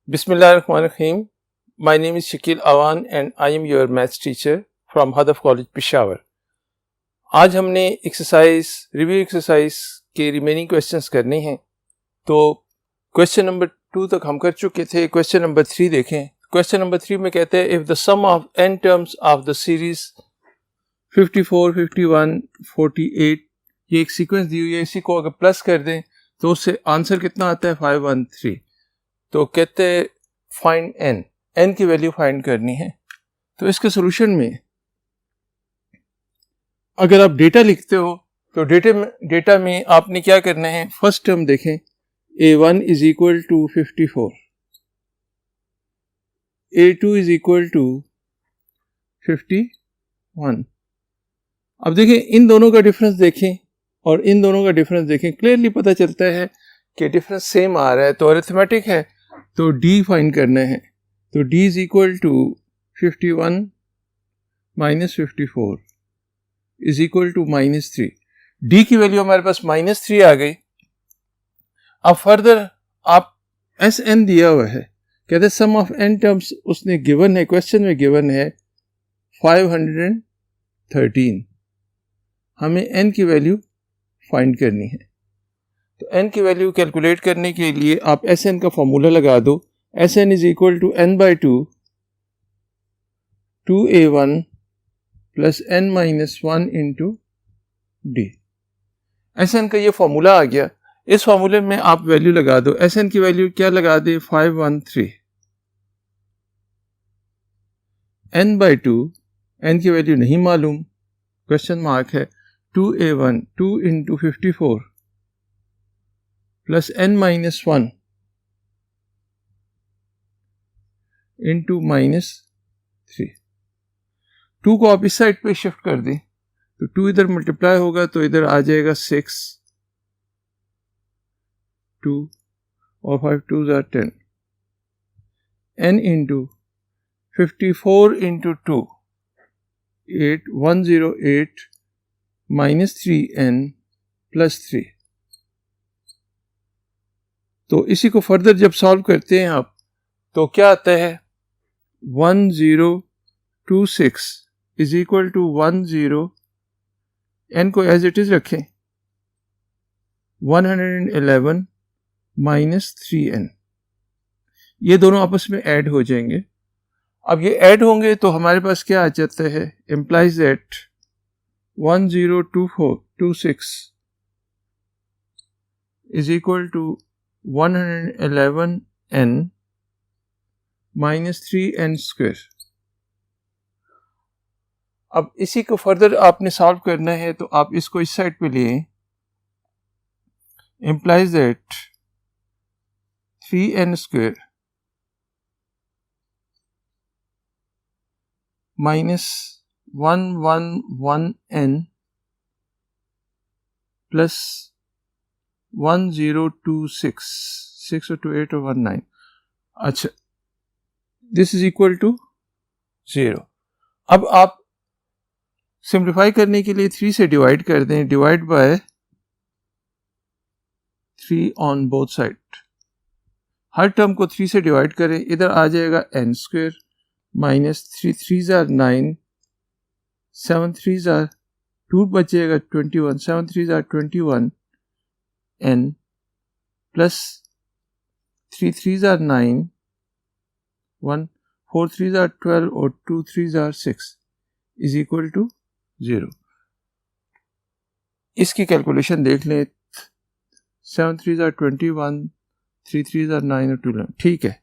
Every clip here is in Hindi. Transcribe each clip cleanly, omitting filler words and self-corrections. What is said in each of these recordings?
Bismillahirrahmanirrahim. My name is Shakil Awan and I am your maths teacher from Hadaf College, Peshawar. आज हमने रिव्यू एक्सरसाइज के रिमेनिंग क्वेश्चंस करने हैं। तो क्वेश्चन नंबर 2 तक हम कर चुके थे। क्वेश्चन नंबर 3 देखें। क्वेश्चन नंबर 3 में कहते हैं if the sum of n terms of the series 54, 51, 48 ये एक सीक्वेंस दी हुई है, इसी को अगर प्लस कर दें तो उससे आंसर कितना आता है 513। तो कहते हैं फाइंड n की वैल्यू फाइंड करनी है। तो इसके सोल्यूशन में अगर आप डेटा लिखते हो तो डेटा में आपने क्या करना है, फर्स्ट टर्म देखें a1 is equal to 54, a2 is equal to 51। अब देखें इन दोनों का डिफरेंस देखें और इन दोनों का डिफरेंस देखें, क्लियरली पता चलता है कि डिफरेंस सेम आ रहा है। तो अरिथमेटिक है तो d फाइंड करना है। तो d is equal to 51 minus 54 is equal to -3। d की वैल्यू हमारे पास -3 आ गई। अब फर्दर आप Sn दिया हुआ है, कहते सम ऑफ n टर्म्स उसने गिवन है, क्वेश्चन में गिवन है 513। हमें n की वैल्यू फाइंड करनी है। तो n की वैल्यू कैलकुलेट करने के लिए आप Sn का फॉर्मूला लगा दो। Sn is equal to n/2 2a1 plus n minus 1 into D. Sn का ये फॉर्मूला आ गया। इस फॉर्मूले में आप वैल्यू लगा दो। Sn की वैल्यू क्या लगा दे 513। n/2 n की वैल्यू नहीं मालूम, क्वेश्चन मार्क है। 2a1 2 into 54 plus n minus 1 into -3। 2 को आप इस साइड पे शिफ्ट कर दें तो 2 इधर मल्टीप्लाई होगा तो इधर आ जाएगा 6, 2 और 5 2s are 10। n into 54 into 2 8 108 minus 3n plus 3। तो इसी को फर्दर जब सॉल्व करते हैं आप तो क्या आता है 1026 इज इक्वल टू 10, n को एज इट इज रखें 111 माइनस 3n। ये दोनों आपस में ऐड हो जाएंगे। अब ये ऐड होंगे तो हमारे पास क्या आ जाता है, implies that 1026 is equal to 111n minus 3n square. अब इसी को फर्दर आपने सॉल्व करना है तो आप इसको इस साइड पे लिए, implies that 3n square minus 111n plus 1026 6 और 2 8 और 1 9। अच्छा, दिस इज इक्वल टू 0। अब आप सिंप्लीफाई करने के लिए 3 से डिवाइड कर दें, divide by 3 on both side. Her term को 3 से डिवाइड करें, इधर आ जाएगा n square minus 3 3s are 9 7 3s are 2 बचेगा 21 7 3s are 21 n plus 3 3s are 9 1 4 3s are 12 और 2 3s are 6 is equal to 0। इसकी कैलकुलेशन देख लें, 7 3s are 21 3 3s are 9 और 2 9। ठीक है,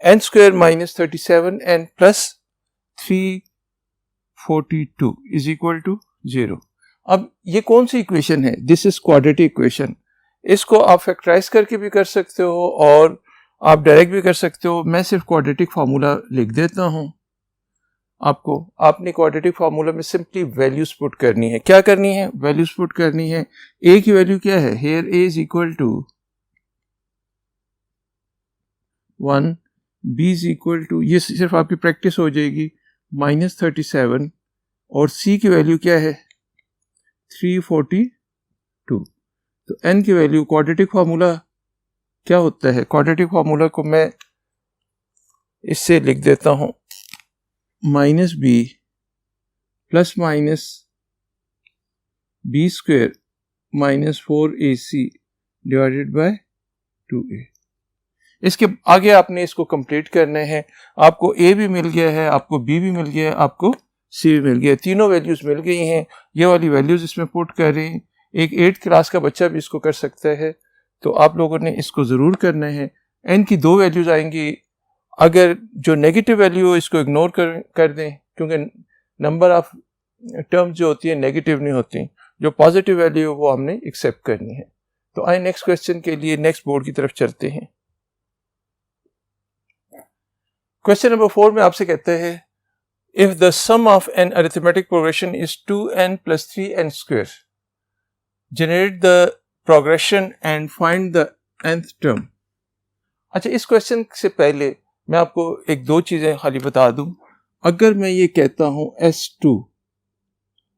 n square minus 37 n plus 342 is equal to 0। अब ये कौन सी इक्वेशन है, दिस इज क्वाड्रेटिक इक्वेशन। इसको आप फैक्टराइज करके भी कर सकते हो और आप डायरेक्ट भी कर सकते हो। मैं सिर्फ क्वाड्रेटिक फार्मूला लिख देता हूं आपको। आपने क्वाड्रेटिक फार्मूला में सिंपली वैल्यूज पुट करनी है। क्या करनी है, वैल्यूज पुट करनी है। a की वैल्यू क्या है, here a is equal to 1, b is equal to, ये सिर्फ आपकी प्रैक्टिस हो जाएगी, -37 और c की वैल्यू क्या है 342। तो n की वैल्यू, क्वाड्रेटिक फार्मूला क्या होता है, क्वाड्रेटिक फार्मूला को मैं इससे लिख देता हूँ minus B plus minus B square minus 4ac divided by 2a। इसके आगे आपने इसको कंप्लीट करना है। आपको a भी मिल गया है, आपको b भी मिल गया है, आपको c भी मिल गया है, तीनों वैल्यूज मिल गई हैं। ये वाली वैल्यूज इसमें पुट करें। एक 8th क्लास का बच्चा भी इसको कर सकता है, तो आप लोगों ने इसको ज़रूर करना है। n की 2 वैल्यूज आएंगी। अगर जो नेगेटिव वैल्यू हो इसको इग्नोर कर दें, क्योंकि नंबर ऑफ टर्म्स जो होती है नेगेटिव नहीं होती, जो पॉजिटिव वैल्यू हो वो हमने एक्सेप्ट करनी है। तो आइए नेक्स्ट क्वेश्चन के लिए नेक्स्ट बोर्ड की तरफ चलते हैं। क्वेश्चन नंबर 4 में आपसे कहते हैं if the sum of an arithmetic progression is 2n + 3n square, generate the progression and find the nth term. अच्छा, इस क्वेश्चन से पहले मैं आपको एक दो चीजें खाली बता दूं। अगर मैं ये कहता हूं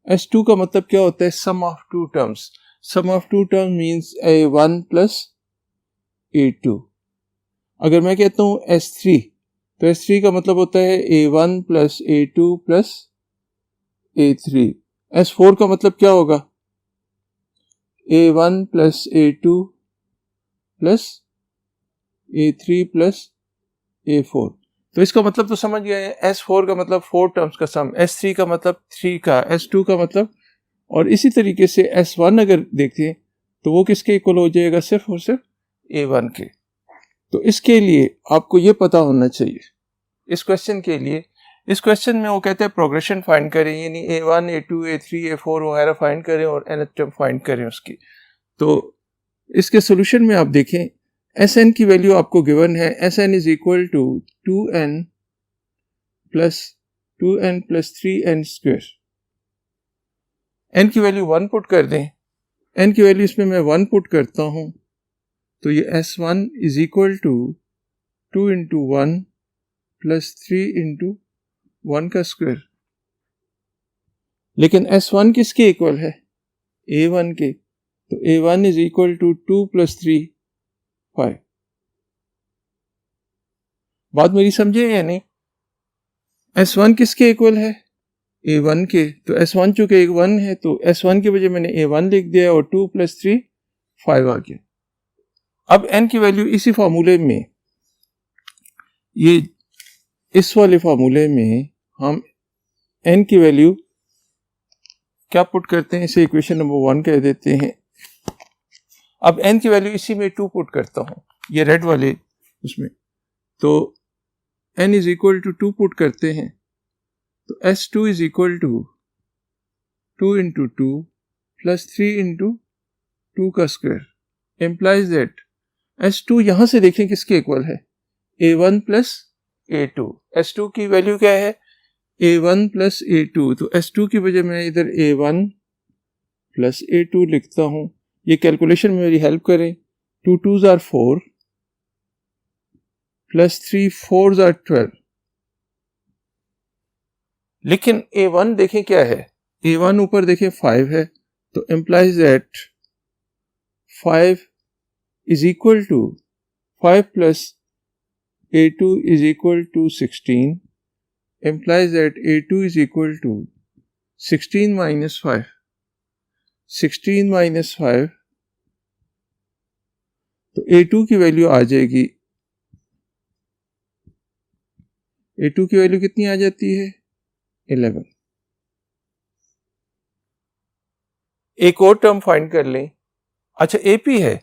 S2 का मतलब क्या होता है? Sum of two terms. Sum of two terms means A1 + A2। अगर मैं कहता हूं S3, तो S3 का मतलब होता है A1 + A2 + A3। S4 का मतलब क्या होगा? A1 + A2 + A3 + A4। तो इसका मतलब तो समझ गए हैं। S4 का मतलब 4 टर्म्स का सम, S3 का मतलब 3 का, S2 का मतलब, और इसी तरीके से S1 अगर देखें तो वो किसके इक्वल हो जाएगा? सिर्फ और सिर्फ A1 के। तो इसके लिए आपको ये पता होना चाहिए। इस क्वेश्चन के लिए, इस क्वेश्चन में वो कहते हैं प्रोग्रेशन फाइंड करें, यानी A1, A2, A3, A4 वगैरह फाइंड करें और nth टर्म फाइंड करें उसकी। तो इसके सोल्यूशन में आप देखें Sn की वैल्यू आपको गिवन है। Sn is equal to 2n + 3n square. n की वैल्यू 1 पुट कर दें। n की वैल्यू इसमें मैं 1 पुट करता हूं, तो ये S1 इज इक्वल टू 2 × 1 + 3 × 1 का स्क्वायर। लेकिन S1 किसके इक्वल है? A1 के। तो A1 इज इक्वल टू 2 + 3 5। बात मेरी समझे या नहीं? S1 किसके इक्वल है? A1 के। तो S1 चूंकि 1 है तो S1 की वजह मैंने A1 लिख दिया और 2 + 3 5 आ गया। अब n की वैल्यू इसी फार्मूले में, ये इस वाले फार्मूले में हम n की वैल्यू क्या पुट करते हैं? इसे इक्वेशन नंबर 1 कह देते हैं। अब n की वैल्यू इसी में 2 पुट करता हूं, ये रेड वाले उसमें। तो n is equal to 2 put करते हैं, तो S2 इज इक्वल टू 2 × 2 + 3 × 2 का स्क्वायर। इम्प्लाइज दैट S2 यहां से देखें किसके इक्वल है? A1 + A2। S2 की वैल्यू क्या है? A1 + A2। तो S2 की वजह मैं इधर A1 + A2 लिखता हूं। ये कैलकुलेशन में मेरी हेल्प करें। 2 2s are 4 + 3 4s are 12। लेकिन A1 देखें क्या है? A1 ऊपर देखें 5 है, तो implies that 5 is equal to 5 + A2 is equal to 16, implies that A2 is equal to 16 - 5। 16 - 5, तो A2 की वैल्यू आ जाएगी, A2 की वैल्यू कितनी आ जाती है? 11। एक और टर्म फाइंड कर लें। अच्छा, AP है,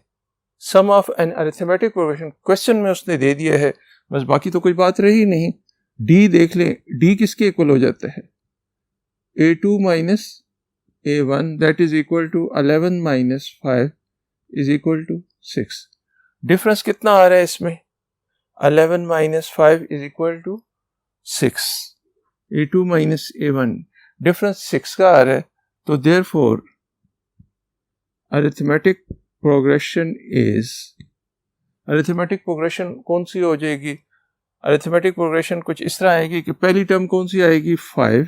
sum of an arithmetic progression. Question में उसने दे दिया है, बस बाकी तो कोई बात रही नहीं। D देख लें, D किसके इक्वल हो जाता है? A2 - A1 that is equal to 11 - 5 is equal to 6। Difference कितना आ रहा है इसमें? 11 - 5 is equal to 6। A2 - A1 difference 6 का आ रहा है। तो therefore arithmetic progression is, arithmetic progression कौन सी हो जाएगी? अरिथमेटिक प्रोग्रेशन कुछ इस तरह आएगी कि पहली टर्म कौन सी आएगी? 5,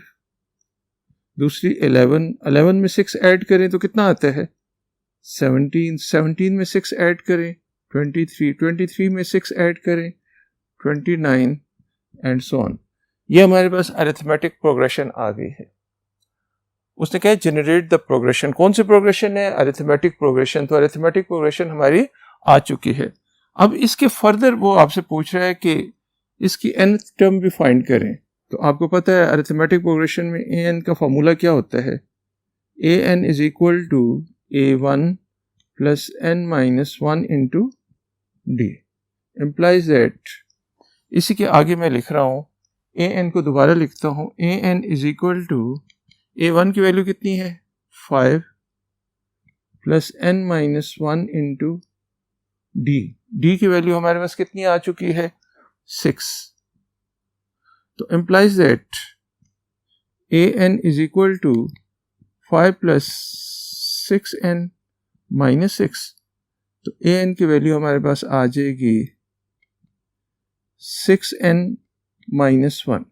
दूसरी 11, 11 में 6 ऐड करें तो कितना आता है? 17, 17 में 6 ऐड करें 23, 23 में 6 ऐड करें 29, एंड सो ऑन। ये हमारे पास अरिथमेटिक प्रोग्रेशन आ गई है। उसने कहा जनरेट द प्रोग्रेशन। कौन सी प्रोग्रेशन है? Arithmetic progression. तो अरिथमेटिक प्रोग्रेशन हमारी आ चुकी है। अब इसके फर्दर वो आपसे पूछ रहा है कि इसकी nth टर्म भी फाइंड करें। तो आपको पता है अरिथमेटिक प्रोग्रेशन में an का फॉर्मूला क्या होता है? an is equal to a1 plus n minus 1 into D implies that. इसी के आगे मैं लिख रहा हूँ an को दोबारा लिखता हूँ। an is equal to a1 की वैल्यू कितनी है? 5 plus n minus 1 into D की वैल्यू हमारे पास कितनी आ चुकी है? 6। तो implies that an is equal to 5 plus 6n minus 6। तो an की वैल्यू हमारे पास आ जाएगी 6n माइनस 1।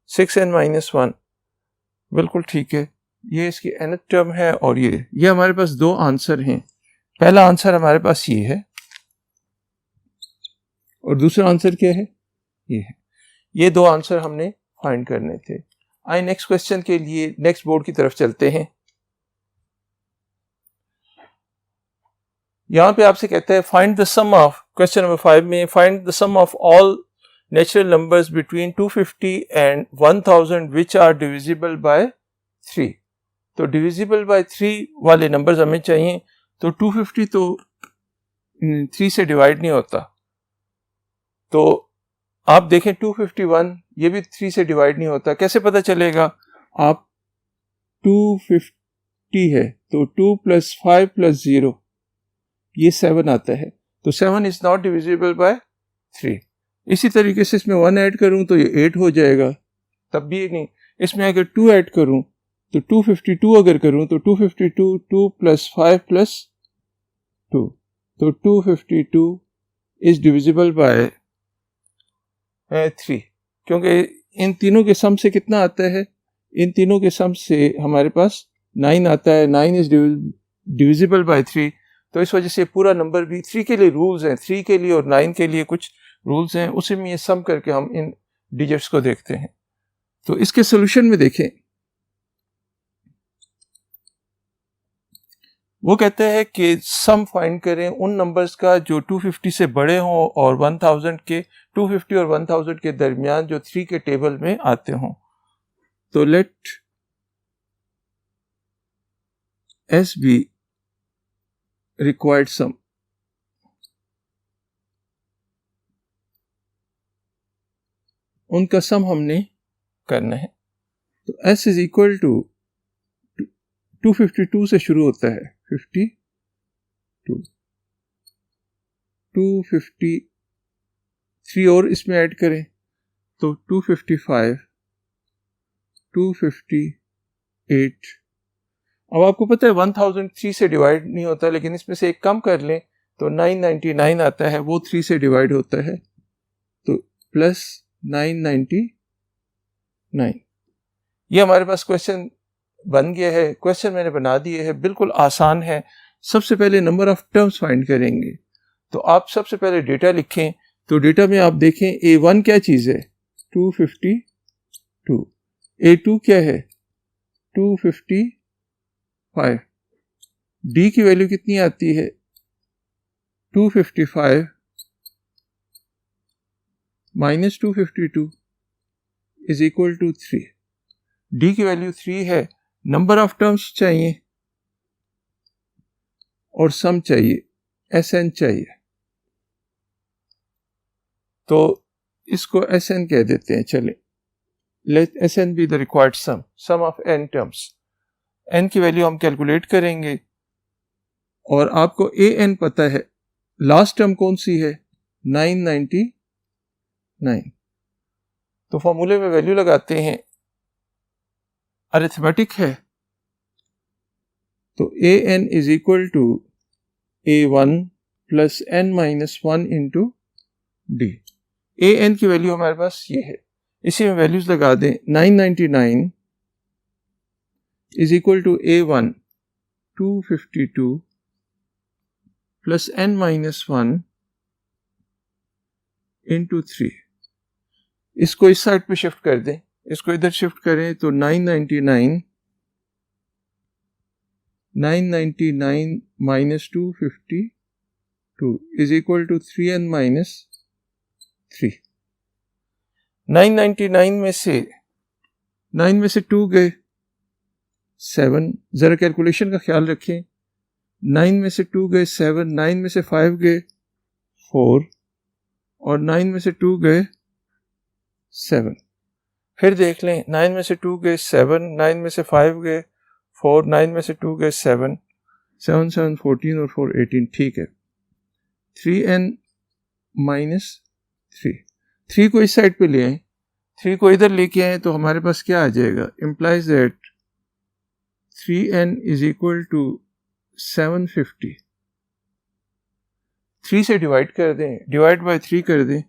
6n माइनस 1 बिल्कुल ठीक है। ये इसकी nth टर्म है और ये हमारे पास दो आंसर हैं। पहला आंसर हमारे पास ये है और दूसरा आंसर क्या है? ये है। ये दो आंसर हमने फाइंड करने थे। आइए नेक्स्ट क्वेश्चन के लिए नेक्स्ट बोर्ड की तरफ चलते हैं। यहां पे आपसे कहता है find the sum of, question number 5 में find the sum of all natural numbers between 250 and 1000 which are divisible by 3। तो डिविजिबल बाय 3 वाले नंबर्स हमें चाहिए। तो 250 तो 3 से डिवाइड नहीं होता। तो आप देखें 251 ये भी 3 से डिवाइड नहीं होता। कैसे पता चलेगा? आप 250 है तो 2 प्लस 5 प्लस 0 ये 7 आता है। तो 7 इज नॉट डिविजिबल बाय 3। इसी तरीके से इसमें 1 ऐड करूं तो ये 8 हो जाएगा, तब भी नहीं। इसमें अगर 2 ऐड करूं तो 252 अगर करूं तो 252 2 प्लस 5 प्लस 2, तो 252 इज डिविजिबल बाय 3। क्योंकि इन तीनों के सम से कितना आता है? इन तीनों के सम से हमारे पास 9 आता है। 9 इज डिविजिबल बाय 3। तो इस वजह से पूरा नंबर भी 3 के लिए रूल्स हैं, 3 के लिए और 9 के लिए कुछ रूल्स हैं, उसी में ये सम करके हम इन डिजिट्स को देखते हैं। तो इसके सोल्यूशन में देखें, वो कहते हैं कि सम फाइंड करें उन नंबर्स का जो 250 से बड़े हों और 1000 के 250 और 1000 के दरमियान जो 3 के टेबल में आते हों। तो लेट एस बी रिक्वायर्ड सम। उनका सम हमने करना है। तो S इज इक्वल टू 252 से शुरू होता है, 52, 253 और इसमें ऐड करें तो 255, 258। अब आपको पता है 1003 से डिवाइड नहीं होता, लेकिन इसमें से एक कम कर लें तो 999 आता है, वो 3 से डिवाइड होता है। तो प्लस 999। ये हमारे पास क्वेश्चन बन गया है। क्वेश्चन मैंने बना दिए है, बिल्कुल आसान है। सबसे पहले नंबर ऑफ टर्म्स फाइंड करेंगे। तो आप सबसे पहले डेटा लिखें। तो डेटा में आप देखें A1 क्या चीज़ है? 252। A2 क्या है? 255। D की वैल्यू कितनी आती है? 255 माइनस 252 इज इक्वल टू 3। डी की वैल्यू 3 है। नंबर ऑफ टर्म्स चाहिए और सम चाहिए, SN चाहिए। तो इसको SN कह देते हैं। चले, let SN be the required sum of n terms. n की वैल्यू हम कैलकुलेट करेंगे और आपको AN पता है। लास्ट टर्म कौन सी है? 999। तो फॉर्मूले में वैल्यू लगाते हैं, अरिथमेटिक है। तो AN is equal to A1 plus n minus 1 into D. AN की वैल्यू हमारे पास ये है, इसी में वैल्यूज लगा दें। 999 is equal to A1 252 plus n minus 1 into 3, इसको इस साइड पे शिफ्ट कर दें, इसको इधर शिफ्ट करें तो 999 minus 252 is equal to 3n minus 3। 999 में से 9 में से 2 गए 7, ज़रा कैलकुलेशन का ख्याल रखें, 9 में से 2 गए 7, 9 में से 5 गए 4 और 9 में से 2 गए 7। फिर देख लें, 9 में से 2 गए 7, 9 में से 5 गए 4, 9 में से 2 गए 7, 7 7 14 और 4 18, ठीक है। 3n माइनस 3 को इस साइड पे ले आए, 3 को इधर लेके आए तो हमारे पास क्या आ जाएगा, implies that 3n is equal to 750। 3 से डिवाइड कर दें, डिवाइड बाय 3 कर दें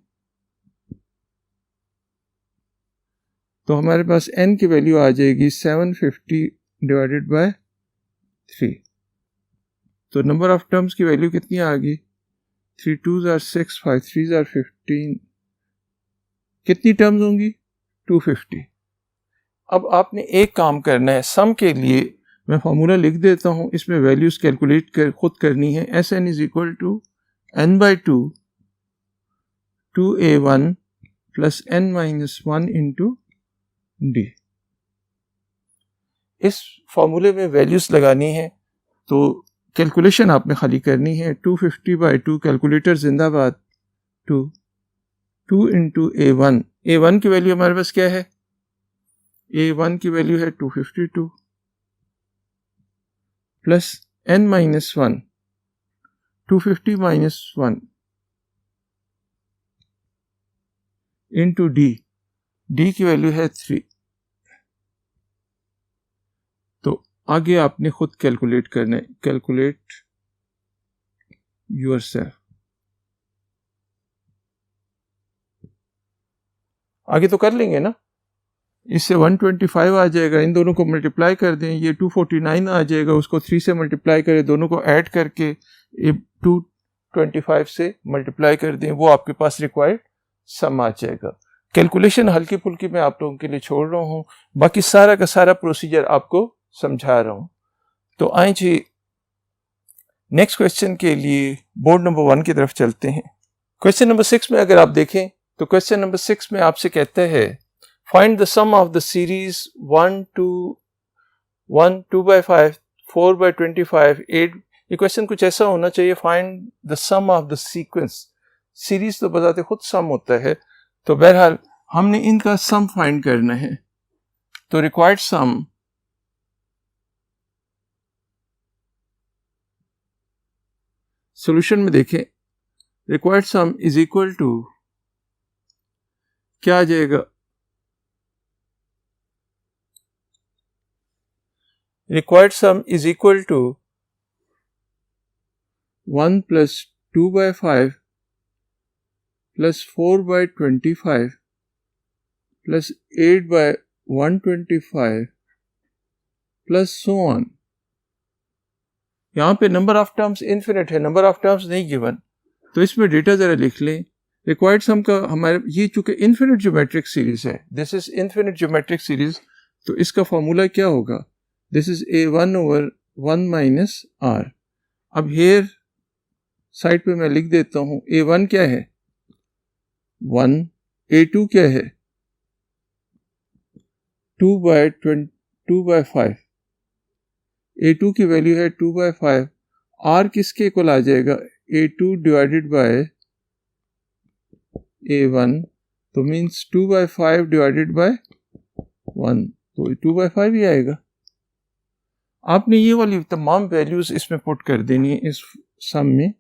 तो हमारे पास n की वैल्यू आ जाएगी 750 डिवाइडेड बाय 3। तो नंबर ऑफ टर्म्स की वैल्यू कितनी आ गई, 3 2s are 6, 5 3s are 15, कितनी टर्म्स होंगी 250। अब आपने एक काम करना है, सम के लिए मैं फार्मूला लिख देता हूं, इसमें वैल्यूज कैलकुलेट कर खुद करनी है। Sn is equal to n by 2 2a1 plus n minus 1 into D. इस फार्मूले में वैल्यूज लगानी है तो कैलकुलेशन आपने खाली करनी है। 250 बाई 2, कैलकुलेटर जिंदाबाद, 2 इंटू a1, a1 की वैल्यू हमारे पास क्या है, a1 की वैल्यू है 252 plus n minus 1, 250 minus 1 into D की वैल्यू है 3। तो आगे आपने खुद कैलकुलेट करना है, कैलकुलेट योरसेल्फ। आगे तो कर लेंगे ना, इससे 125 आ जाएगा, इन दोनों को मल्टीप्लाई कर दें, ये 249 आ जाएगा, उसको 3 से मल्टीप्लाई करें, दोनों को ऐड करके 225 से मल्टीप्लाई कर दें, वो आपके पास रिक्वायर्ड सम आ जाएगा। कैलकुलेशन हल्की फुल्की मैं आप लोगों के लिए छोड़ रहा हूँ, बाकी सारा का सारा प्रोसीजर आपको समझा रहा हूँ। तो आए जी नेक्स्ट क्वेश्चन के लिए बोर्ड नंबर 1 की तरफ चलते हैं। क्वेश्चन नंबर 6 में अगर आप देखें तो क्वेश्चन नंबर 6 में आपसे कहता है find the sum of the series 1 2/5 4/25 8। ये क्वेश्चन कुछ ऐसा होना चाहिए, find the sum of the sequence. Series तो बताते खुद सम होता है, तो बहरहाल हमने इनका सम फाइंड करना है। तो रिक्वायर्ड सम सॉल्यूशन में देखें, required sum is equal to क्या आ जाएगा, required sum is equal to 1 plus 2/5 plus 4/25 plus 8/125 plus so on. यहां पे नंबर ऑफ टर्म्स इन्फिनिट है, नंबर ऑफ टर्म्स नहीं गिवन, तो इसमें डेटा जरा लिख लें। रिक्वायर्ड सम का हमारे ये चूंकि इन्फिनिट ज्योमेट्रिक सीरीज है, this is infinite geometric series, तो इसका फॉर्मूला क्या होगा, this is a1 over 1 minus r। अब हेयर साइड पे मैं लिख देता हूं, a1 क्या है 1, a2 क्या है 2/5, a2 की वैल्यू है 2/5, r किसके इक्वल आ जाएगा a2 डिवाइडेड बाय a1, तो मीन्स 2/5 डिवाइडेड बाय 1, तो 2/5 ही आएगा। आपने ये वाली तमाम वैल्यूज इसमें पुट कर देनी है, इस सम में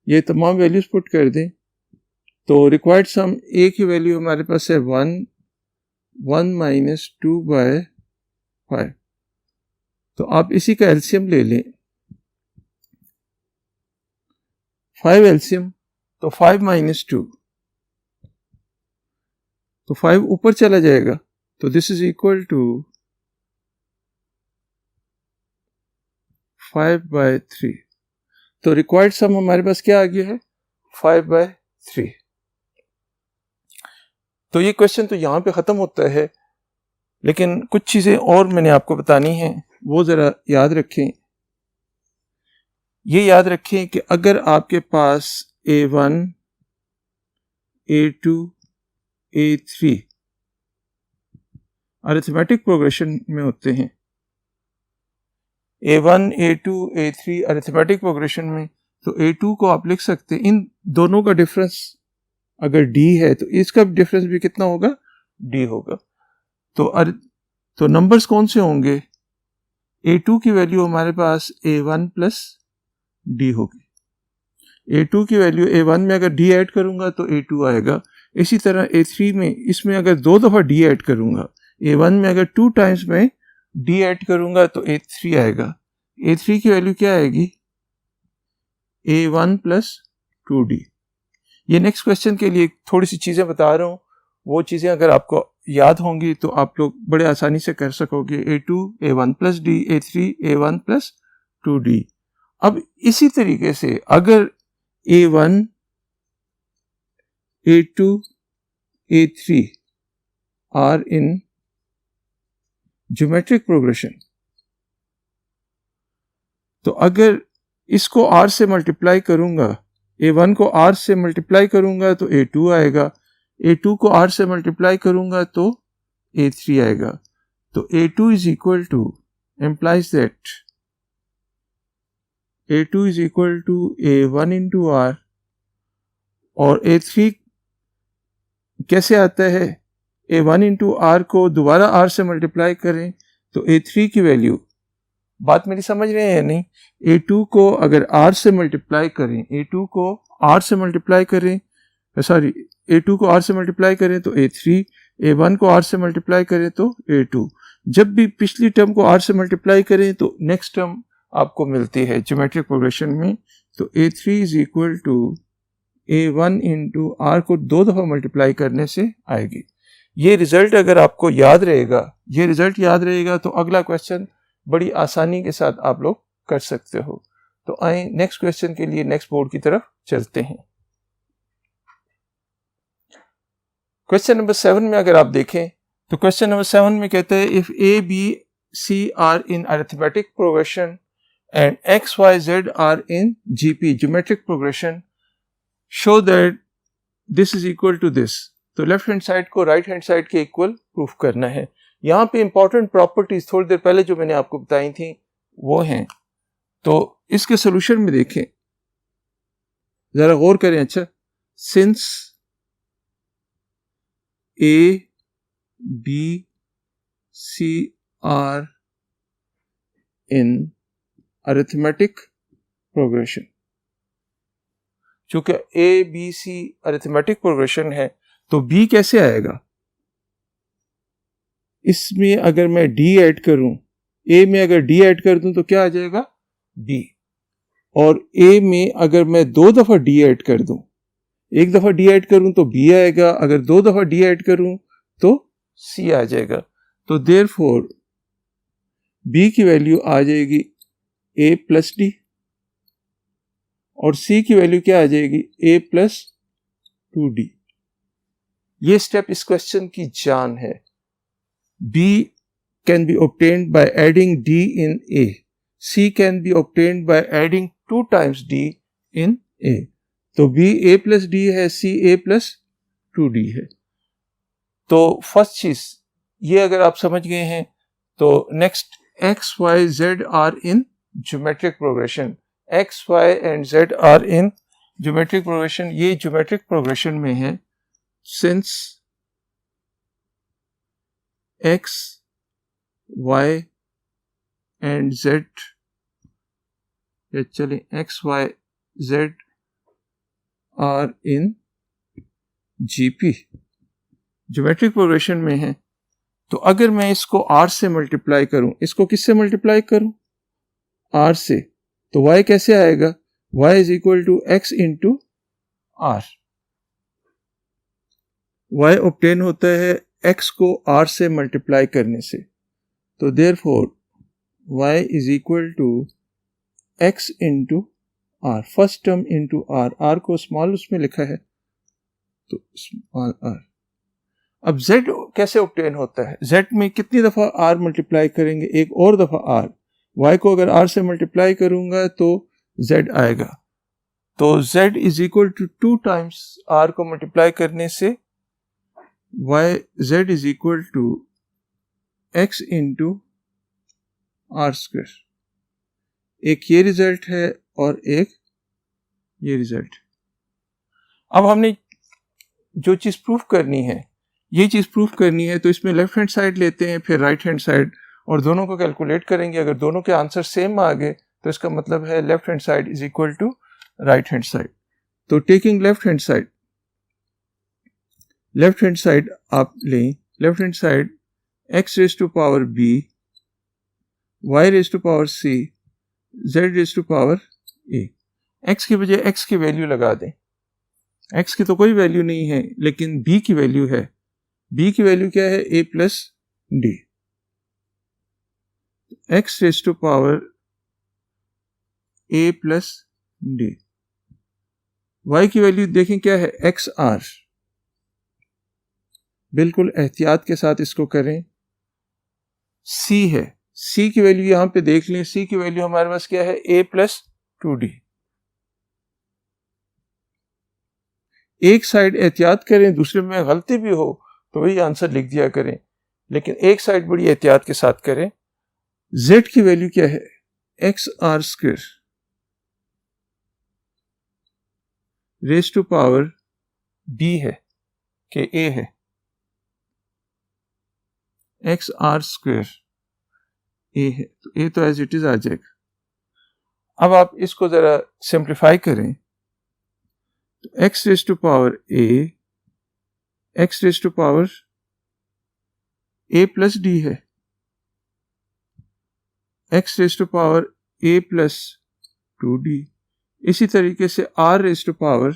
ये तमाम वैल्यूज पुट कर दें। तो रिक्वायर्ड सम ए की वैल्यू हमारे पास है 1 माइनस 2/5, तो आप इसी का एलसीएम ले लें, 5 एलसीएम, तो 5 माइनस 2, तो 5 ऊपर चला जाएगा, तो दिस इज इक्वल टू 5/3। तो रिक्वायर्ड सम हमारे पास क्या आ गया है 5/3। तो ये क्वेश्चन तो यहाँ पे ख़त्म होता है, लेकिन कुछ चीज़ें और मैंने आपको बतानी हैं, वो ज़रा याद रखें। ये याद रखें कि अगर आपके पास A1, A2, A3 arithmetic progression में होते हैं, A1, A2, A3 arithmetic progression में, तो A2 को आप लिख सकते हैं, इन दोनों का डिफरेंस अगर D है तो इसका डिफरेंस भी कितना होगा, D होगा। तो नंबर्स कौन से होंगे, A2 की वैल्यू हमारे पास A1 प्लस D होगी। A2 की वैल्यू A1 में अगर D ऐड करूंगा तो A2 आएगा। इसी तरह A3 में, इसमें अगर 2 दफ़ा D ऐड करूंगा, A1 में अगर 2 टाइम्स में D ऐड करूंगा तो A3 आएगा। A3 की वैल्यू क्या आएगी, A1 प्लस 2D। ये नेक्स्ट क्वेश्चन के लिए थोड़ी सी चीज़ें बता रहा हूँ, वो चीज़ें अगर आपको याद होंगी तो आप लोग बड़े आसानी से कर सकोगे। A2 A1 plus D, A3 A1 plus 2D। अब इसी तरीके से अगर A1, A2, A3 are in geometric progression, तो अगर इसको R से मल्टीप्लाई करूंगा, A1 को R से मल्टीप्लाई करूंगा तो A2 आएगा, A2 को R से मल्टीप्लाई करूंगा तो A3 आएगा। तो A2 is equal to implies that A2 is equal to A1 into R, और A3 कैसे आता है, A1 इंटू R को दोबारा R से मल्टीप्लाई करें तो A3 की वैल्यू, बात मेरी समझ रहे हैं या नहीं, A2 को अगर R से मल्टीप्लाई करें, A2 को R से मल्टीप्लाई करें, सॉरी A2 को R से मल्टीप्लाई करें तो A3, A1 को R से मल्टीप्लाई करें तो A2। जब भी पिछली टर्म को R से मल्टीप्लाई करें तो नेक्स्ट टर्म आपको मिलती है ज्योमेट्रिक प्रोग्रेशन में, तो A3 is equal to A1 into R को 2 दफ़ा मल्टीप्लाई करने से आएगी। ये रिजल्ट अगर आपको याद रहेगा, ये रिजल्ट याद रहेगा तो अगला क्वेश्चन बड़ी आसानी के साथ आप लोग कर सकते हो। तो आए नेक्स्ट क्वेश्चन के लिए नेक्स्ट बोर्ड की तरफ चलते हैं। क्वेश्चन नंबर 7 में अगर आप देखें तो क्वेश्चन नंबर 7 में कहते हैं if A, B, C are in arithmetic progression and X, Y, Z are in GP geometric progression, show that this is equal to this. तो लेफ्ट हैंड साइड को राइट हैंड साइड के इक्वल प्रूफ करना है। यहाँ पे इंपॉर्टेंट प्रॉपर्टीज थोड़ी देर पहले जो मैंने आपको बताई थी वो हैं, तो इसके सोल्यूशन में देखें, जरा गौर करें। अच्छा, since A, B, C are in arithmetic progression, चूंकि A, B, C arithmetic progression है तो B कैसे आएगा, इसमें अगर मैं D ऐड करूं, A में अगर D ऐड कर दूं तो क्या आ जाएगा, B। और A में अगर मैं 2 दफ़ा D ऐड कर दूं, 1 दफ़ा D ऐड करूं तो B आएगा, अगर 2 दफ़ा D ऐड करूं तो C आ जाएगा। तो देयरफॉर B की वैल्यू आ जाएगी A प्लस D, और C की वैल्यू क्या आ जाएगी, A प्लस 2D। ये स्टेप इस क्वेश्चन की जान है। B can be obtained by adding D in A. C can be obtained by adding 2 times D in A. तो B A plus D है, C A plus 2D है। तो फर्स्ट चीज ये अगर आप समझ गए हैं तो next X, Y, Z are in geometric progression. X, Y and Z are in geometric progression. ये geometric progression में है since X, Y and Z, चले X, Y, Z are in GP geometric progression में है। तो अगर मैं इसको R से मल्टीप्लाई करूं, इसको किससे मल्टीप्लाई करूं, R से, तो Y कैसे आएगा, Y is equal to X into R। Y obtain होता है X को R से मल्टीप्लाई करने से, तो therefore Y is equal to X into R, first term into R, R को स्मॉल उसमें लिखा है तो स्मॉल R। अब z कैसे ऑब्टेन होता है? z में कितनी दफ़ा r मल्टीप्लाई करेंगे? एक और दफ़ा r। y को अगर r से मल्टीप्लाई करूंगा तो z आएगा। तो z is equal to 2 times r को मल्टीप्लाई करने से z is equal to x into R square. एक ये रिजल्ट है और एक ये रिजल्ट। अब हमने जो चीज़ प्रूफ करनी है, ये चीज़ प्रूफ करनी है, तो इसमें लेफ्ट हैंड साइड लेते हैं, फिर राइट हैंड साइड, और दोनों को कैलकुलेट करेंगे। अगर दोनों के आंसर सेम आ गए तो इसका मतलब है left hand side is equal to right hand side. तो टेकिंग लेफ्ट हैंड साइड आप लें, left hand side x raise to power b, y raise to power c, z raise to power a। x की बजाय x की वैल्यू लगा दें। x की तो कोई वैल्यू नहीं है, लेकिन b की वैल्यू है। b की वैल्यू क्या है? a plus D. x raise to power a plus D. y की वैल्यू देखें क्या है? X R. बिल्कुल एहतियात के साथ इसको करें। c है, c की वैल्यू यहां पे देख लें। c की वैल्यू हमारे पास क्या है? a plus 2d। एक साइड एहतियात करें, दूसरे में गलती भी हो तो वही आंसर लिख दिया करें, लेकिन एक साइड बड़ी एहतियात के साथ करें। z की वैल्यू क्या है? X R square raise to power b है कि a है, एक्स आर स्क्वायर a है, तो a तो एज इट इज आ जाएगा। अब आप इसको जरा सिंप्लीफाई करें तो x raise to power a, x raise to power a plus d है, x raise to power a plus 2d। इसी तरीके से r रेज टू पावर,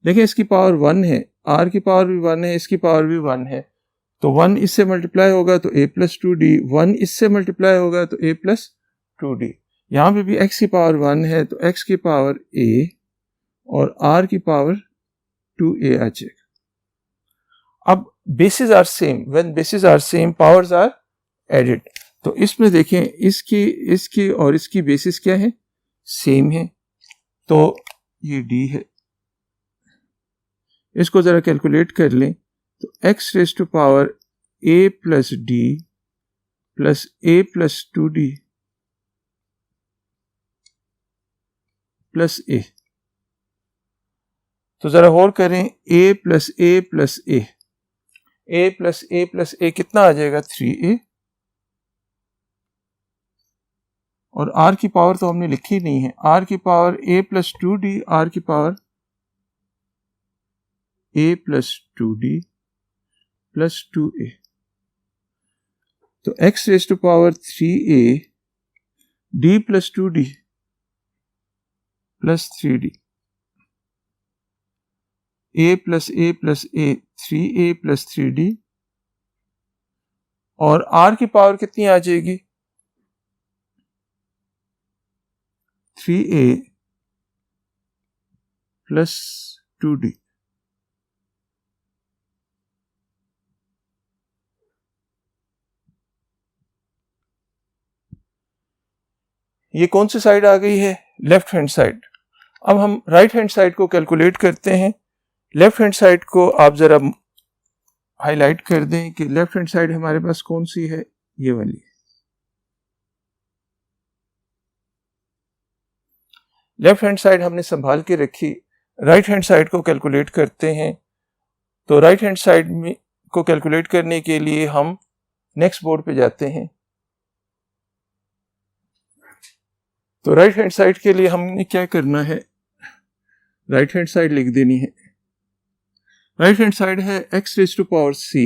देखिए इसकी पावर 1 है, r की पावर भी 1 है, इसकी पावर भी 1 है, तो 1 इससे मल्टीप्लाई होगा तो a प्लस 2d, 1 इससे मल्टीप्लाई होगा तो a प्लस 2d। यहां पे भी x की पावर 1 है तो x की पावर a और r की पावर 2a आ जाएगा। अब bases are same, when bases are same powers are added. तो इसमें देखें इसकी और इसकी बेसिस क्या है? सेम है, तो ये d है। इसको जरा कैलकुलेट कर लें तो x raise to power a plus d plus a plus 2d plus a। तो जरा और करें, a plus a plus a, a plus a plus a कितना आ जाएगा? 3a। और r की पावर तो हमने लिखी नहीं है, r की power a plus 2d, r की power a plus 2d plus 2a। तो x raise to power 3a d plus 2d plus 3d, a plus a plus a 3a plus 3d, और r की पावर कितनी आ जाएगी? 3a plus 2d। ये कौन सी साइड आ गई है? Left hand side. अब हम राइट हैंड साइड को कैलकुलेट करते हैं। लेफ्ट हैंड साइड को आप जरा हाईलाइट कर दें कि लेफ्ट हैंड साइड हमारे पास कौन सी है? ये वाली। लेफ्ट हैंड साइड हमने संभाल के रखी। राइट हैंड साइड को कैलकुलेट करते हैं। तो राइट हैंड साइड में को कैलकुलेट करने के लिए हम नेक्स्ट बोर्ड पे जाते हैं। तो राइट हैंड साइड के लिए हमने क्या करना है? राइट हैंड साइड लिख देनी है। राइट हैंड साइड है x raise to power c,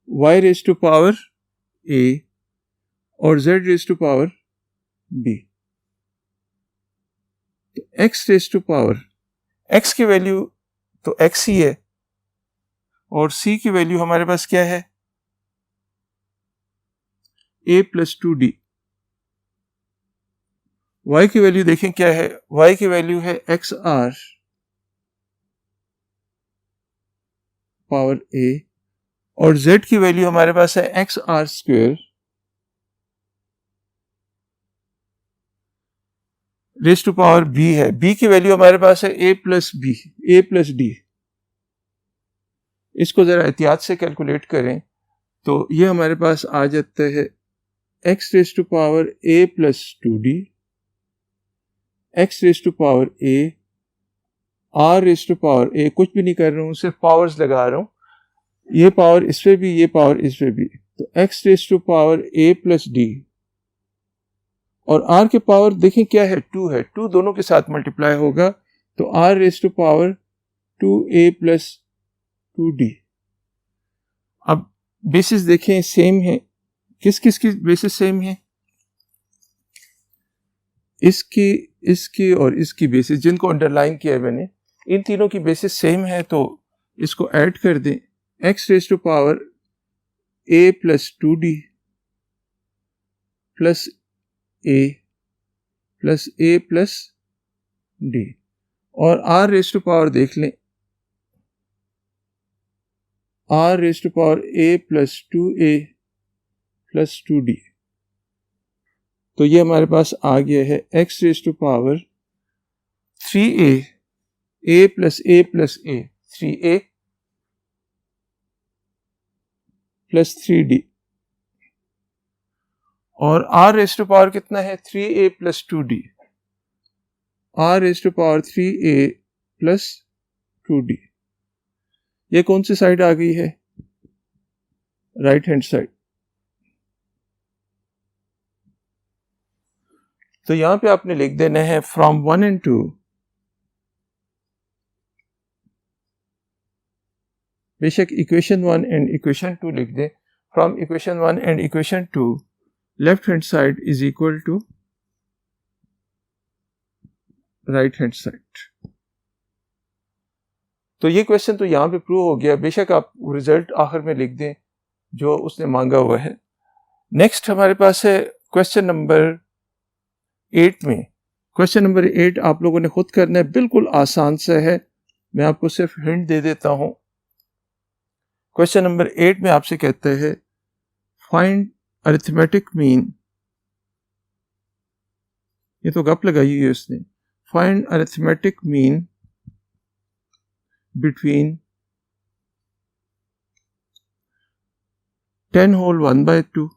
y raise to power a और z raise to power b। तो x raise to power, x की वैल्यू तो x ही है और c की वैल्यू हमारे पास क्या है? a plus 2d। y की वैल्यू देखें क्या है? y की वैल्यू है एक्स आर पावर a और z की वैल्यू हमारे पास है x r square raise to power b है। b की वैल्यू हमारे पास है a प्लस d। इसको जरा एहतियात से कैलकुलेट करें तो ये हमारे पास आ जाता है x raise to power a plus 2d, x raise to power a, r raise to power a, कुछ भी नहीं कर रहा हूँ, सिर्फ पावर्स लगा रहा हूँ, ये पावर इस पे भी, ये पावर इस पे भी, तो x raise to power a plus d और r के पावर देखें क्या है, 2 है, 2 दोनों के साथ मल्टीप्लाई होगा तो r raise to power 2a plus 2d। अब बेसिस देखें सेम है, किस किस की बेसिस सेम है, इसकी और इसकी बेसिस जिनको अंडरलाइन किया है मैंने, इन तीनों की बेसिस सेम है तो इसको ऐड कर दें, x raise to power a plus 2d plus a plus d और r रेज टू पावर देख लें, r raise to power a plus 2a plus 2d। तो ये हमारे पास आ गया है x raise to power 3a, a plus a plus a, 3a plus 3d और r रेज टू पावर कितना है, 3a plus 2d, r raise to power 3a plus 2d। ये कौन सी साइड आ गई है, राइट हैंड साइड। तो यहां पे आपने लिख देना है फ्रॉम 1 and 2 बेशक इक्वेशन 1 एंड इक्वेशन 2 लिख दें, from equation 1 and equation 2 left hand side is equal to right hand side. तो ये क्वेश्चन तो यहां पे प्रूव हो गया, बेशक आप रिजल्ट आखिर में लिख दें जो उसने मांगा हुआ है। नेक्स्ट हमारे पास है क्वेश्चन नंबर 8 में। क्वेश्चन नंबर 8 आप लोगों ने खुद करना है, बिल्कुल आसान सा है, मैं आपको सिर्फ हिंट दे देता हूं। क्वेश्चन नंबर 8 में आपसे कहता है फाइंड अरिथमेटिक मीन, ये तो गप लगाई हुई है उसने, find arithmetic mean between 10 whole 1/2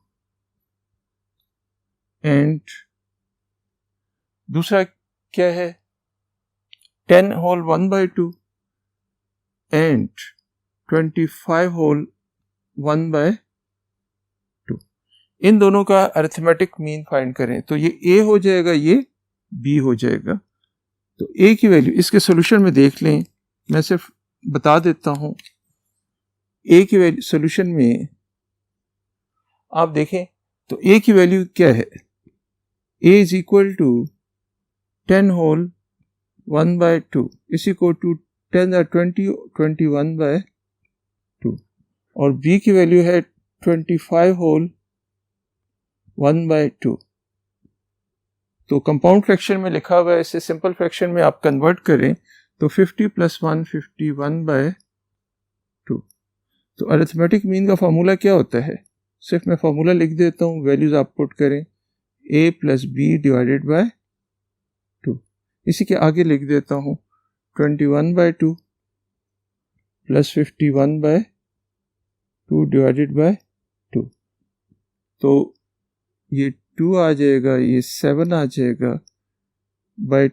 and दूसरा क्या है 10 whole 1/2 एंड 25 whole 1/2। इन दोनों का अरिथमेटिक मीन फाइंड करें तो ये a हो जाएगा, ये b हो जाएगा। तो a की वैल्यू इसके सॉल्यूशन में देख लें, मैं सिर्फ बता देता हूं। a की वैल्यू सॉल्यूशन में आप देखें तो a की वैल्यू क्या है, a is equal to 10 whole 1/2 इसी को टू 10 or 20 21/2 और b की वैल्यू है 25 whole 1/2। तो कंपाउंड फ्रैक्शन में लिखा हुआ है, इसे सिंपल फ्रैक्शन में आप कन्वर्ट करें तो 50 + 1 51/2। तो अरिथमेटिक मीन का फार्मूला क्या होता है, सिर्फ मैं फार्मूला लिख देता हूँ, वैल्यूज आप पुट करें a + b डिवाइडेड बाय 2। इसी के आगे लिख देता हूँ 21/2 प्लस 51/2 डिवाइडेड बाय 2। तो ये 2 आ जाएगा, ये 7 आ जाएगा बाय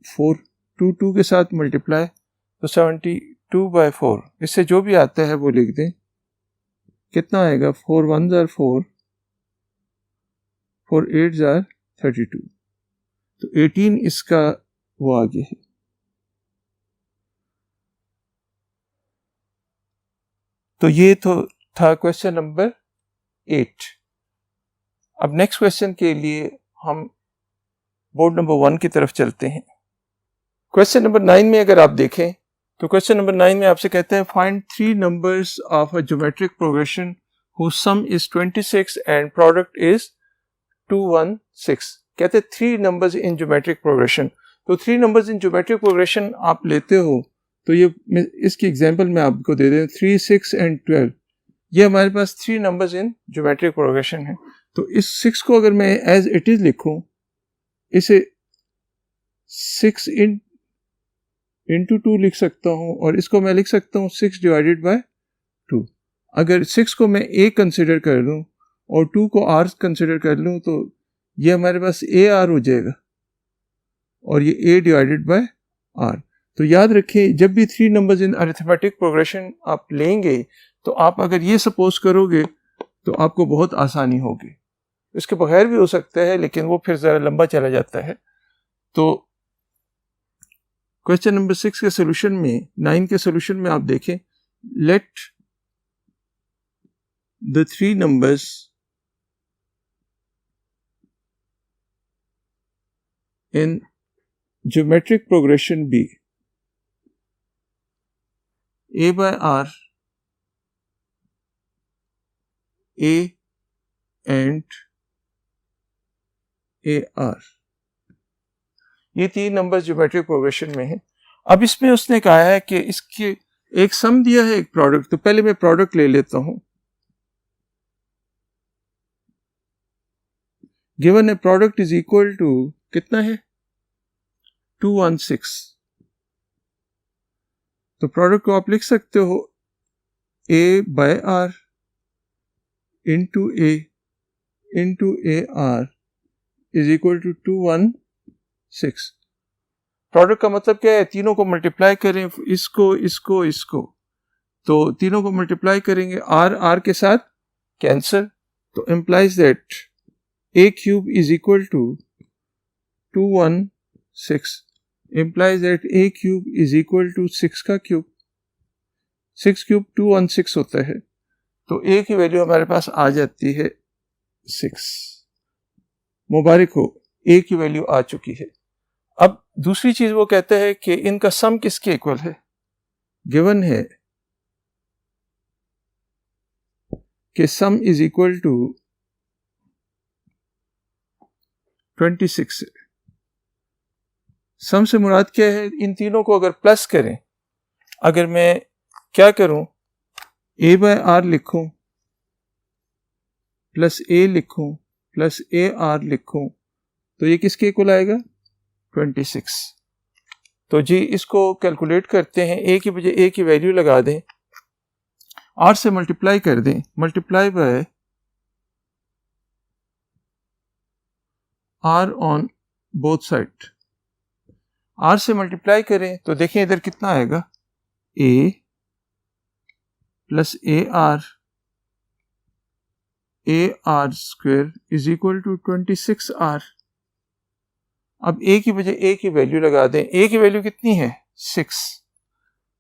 4, 2 के साथ मल्टीप्लाई तो 72/4। इससे जो भी आता है वो लिख दें, कितना आएगा 4 1s are 4, 4 8s are 32। तो 18 इसका वो आगे है। तो ये तो था क्वेश्चन नंबर 8। अब नेक्स्ट क्वेश्चन के लिए हम बोर्ड नंबर 1 की तरफ चलते हैं। क्वेश्चन नंबर 9 में अगर आप देखें तो क्वेश्चन नंबर 9 में आपसे कहते हैं find 3 numbers of a geometric progression whose sum is 26 and product is 216। कहते हैं 3 नंबर्स इन ज्योमेट्रिक प्रोग्रेशन। तो 3 नंबर्स इन ज्योमेट्रिक प्रोग्रेशन आप लेते हो तो ये इसकी एग्जांपल मैं आपको दे दें, 3, 6 एंड 12, ये हमारे पास 3 नंबर्स इन ज्योमेट्रिक प्रोग्रेशन है। तो इस 6 को अगर मैं एज इट इज लिखूं, इसे 6 इंटू 2 लिख सकता हूं, और इसको मैं लिख सकता हूं 6 डिवाइडेड बाय 2। अगर 6 को मैं a कंसिडर कर लूं और 2 को r कंसिडर कर लूं, तो ये हमारे पास AR हो जाएगा, और ये a डिवाइडेड बाय r। तो याद रखें, जब भी 3 नंबर्स इन अरिथमेटिक प्रोग्रेशन आप लेंगे, तो आप अगर ये सपोज करोगे तो आपको बहुत आसानी होगी। इसके बगैर भी हो सकता है, लेकिन वो फिर ज़रा लंबा चला जाता है। तो क्वेश्चन नंबर 6 के सोल्यूशन में, 9 के सोल्यूशन में आप देखें, let the 3 numbers in geometric progression be a by r, a and AR, ये 3 नंबर ज्योमेट्रिक प्रोग्रेशन में है। अब इसमें उसने कहा है कि इसके एक सम दिया है, एक प्रोडक्ट। तो पहले मैं प्रोडक्ट ले लेता हूं। गिवन है प्रोडक्ट इज इक्वल टू कितना है, 216। तो प्रोडक्ट को आप लिख सकते हो a by r into a into AR is equal to 216। Product का मतलब क्या है, तीनों को मल्टीप्लाई करें, इसको इसको इसको, तो तीनों को मल्टीप्लाई करेंगे, r r के साथ कैंसिल, तो implies that a cube is equal to 216, implies that a cube is equal to 6 का क्यूब, 6 क्यूब 216 होता है। तो a की वैल्यू हमारे पास आ जाती है 6। मुबारक हो, a की वैल्यू आ चुकी है। अब दूसरी चीज वो कहते हैं कि इनका सम किसके इक्वल है। गिवन है कि सम इज इक्वल टू 26 है। सम से मुराद क्या है, इन तीनों को अगर प्लस करें, अगर मैं क्या करूं, a बाय r लिखूं प्लस a लिखूं प्लस AR लिखूं, तो ये किसके इक्वल आएगा, 26। तो जी इसको कैलकुलेट करते हैं। a की बजाय a की वैल्यू लगा दें, r से मल्टीप्लाई कर दें, multiply by r on both side. r से मल्टीप्लाई करें तो देखें इधर कितना आएगा, a plus AR square is equal to 26r। अब a की बजाय a की वैल्यू लगा दें, a की वैल्यू कितनी है, 6,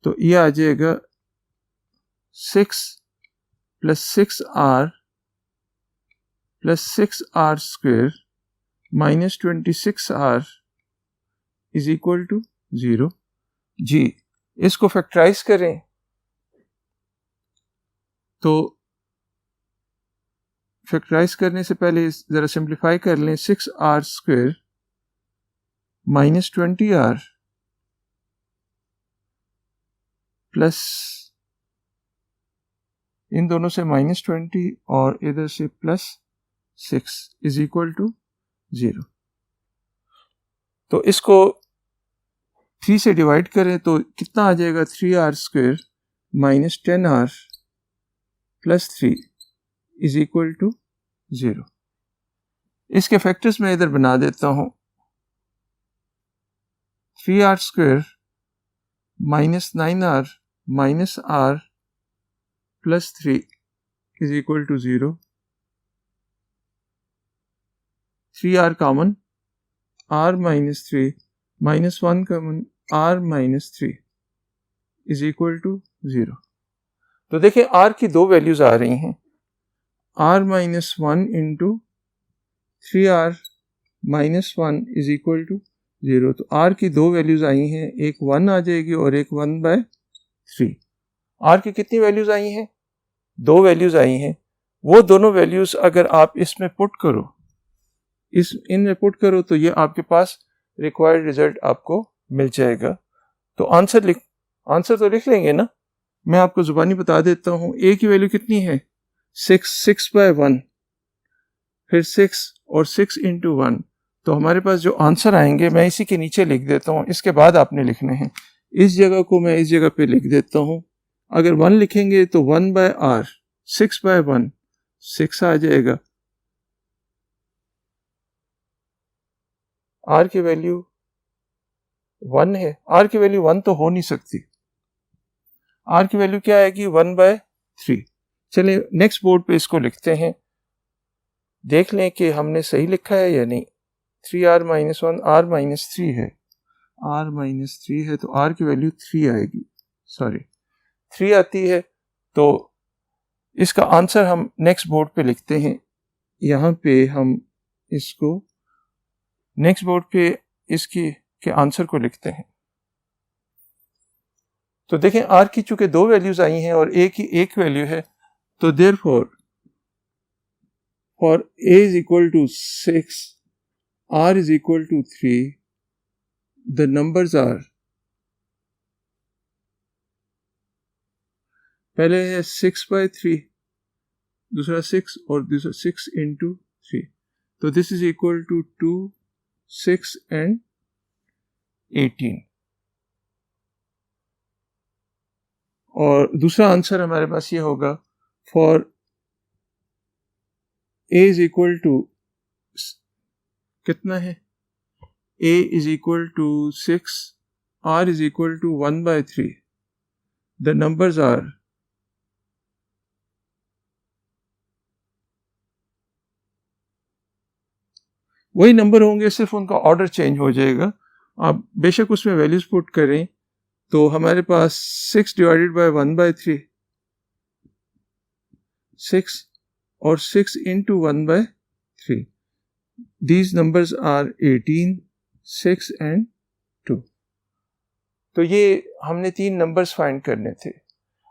तो ये आ जाएगा 6 plus 6r plus 6r square minus 26r is equal to 0। जी इसको फैक्टराइज करें तो फैक्टराइज करने से पहले जरा सिंप्लीफाई कर लें, 6r square minus 20r plus इन दोनों से माइनस 20 और इधर से प्लस 6 इज इक्वल टू 0। तो इसको 3 से डिवाइड करें तो कितना आ जाएगा, 3r square minus 10r plus 3 is equal to 0। इसके फैक्टर्स मैं इधर बना देता हूं, 3r square minus 9r minus r plus 3 is equal to 0। 3r common, r minus 3 minus 1 common, r minus 3 is equal to 0। तो देखिए r की दो वैल्यूज आ रही हैं, r minus 1 into 3r minus 1 is equal to 0। तो r की दो वैल्यूज आई हैं, एक 1 आ जाएगी और एक 1/3। r की कितनी वैल्यूज आई हैं, दो वैल्यूज आई हैं। वो दोनों वैल्यूज अगर आप इसमें पुट करो, इनमें पुट करो, तो ये आपके पास रिक्वायर्ड रिजल्ट आपको मिल जाएगा। तो आंसर तो लिख लेंगे ना। मैं आपको जुबानी बता देता हूँ। ए की वैल्यू कितनी है? 6/1, फिर 6 और 6 इंटू 1। तो हमारे पास जो आंसर आएंगे मैं इसी के नीचे लिख देता हूँ, इसके बाद आपने लिखने हैं। इस जगह को मैं इस जगह पे लिख देता हूँ। अगर 1 लिखेंगे तो 1/r, 6/1, 6 आ जाएगा। r की वैल्यू 1 है, r की वैल्यू 1 तो हो नहीं सकती। r की वैल्यू क्या आएगी? 1/3। चलिए नेक्स्ट बोर्ड पे इसको लिखते हैं, देख लें कि हमने सही लिखा है या नहीं। 3r - 1, r - 3 है, r - 3 है तो r की वैल्यू 3 आएगी, सॉरी 3 आती है। तो इसका आंसर हम नेक्स्ट बोर्ड पे लिखते हैं। यहाँ पे हम इसको नेक्स्ट बोर्ड पे इसकी के आंसर को लिखते हैं। तो देखें r की चूंकि 2 वैल्यूज आई हैं और a की 1 वैल्यू है, तो therefore for a is equal to 6, r is equal to 3, the numbers are, पहले है 6/3, दूसरा 6 और दूसरा 6 इंटू 3, तो this is equal to 2, 6 and 18। और दूसरा आंसर हमारे पास ये होगा for a is equal to कितना है? a is equal to 6, r is equal to 1/3, the numbers are, वही नंबर होंगे, सिर्फ उनका ऑर्डर चेंज हो जाएगा। आप बेशक उसमें वैल्यूज पुट करें, तो हमारे पास 6 डिवाइडेड बाय 1/3, 6 और 6 into 1/3, these numbers are 18, 6 and 2। तो ये हमने 3 नंबर्स फाइंड करने थे।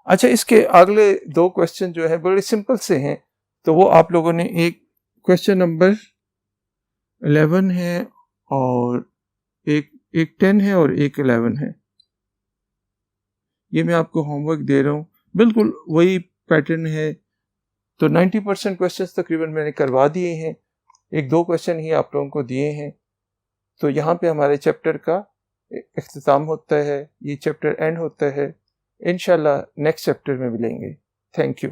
अच्छा, इसके अगले 2 क्वेश्चन जो है बड़े सिंपल से हैं, तो वो आप लोगों ने, एक क्वेश्चन नंबर 11 है और एक 10 है और एक 11 है। ये मैं आपको होमवर्क दे रहा हूँ, बिल्कुल वही पैटर्न है। तो 90% क्वेश्चंस तकरीबन मैंने करवा दिए हैं, 1-2 क्वेश्चन ही आप लोगों को दिए हैं। तो यहाँ पे हमारे चैप्टर का इख्तिताम होता है, ये चैप्टर एंड होता है। इंशाल्लाह नेक्स्ट चैप्टर में मिलेंगे। Thank you.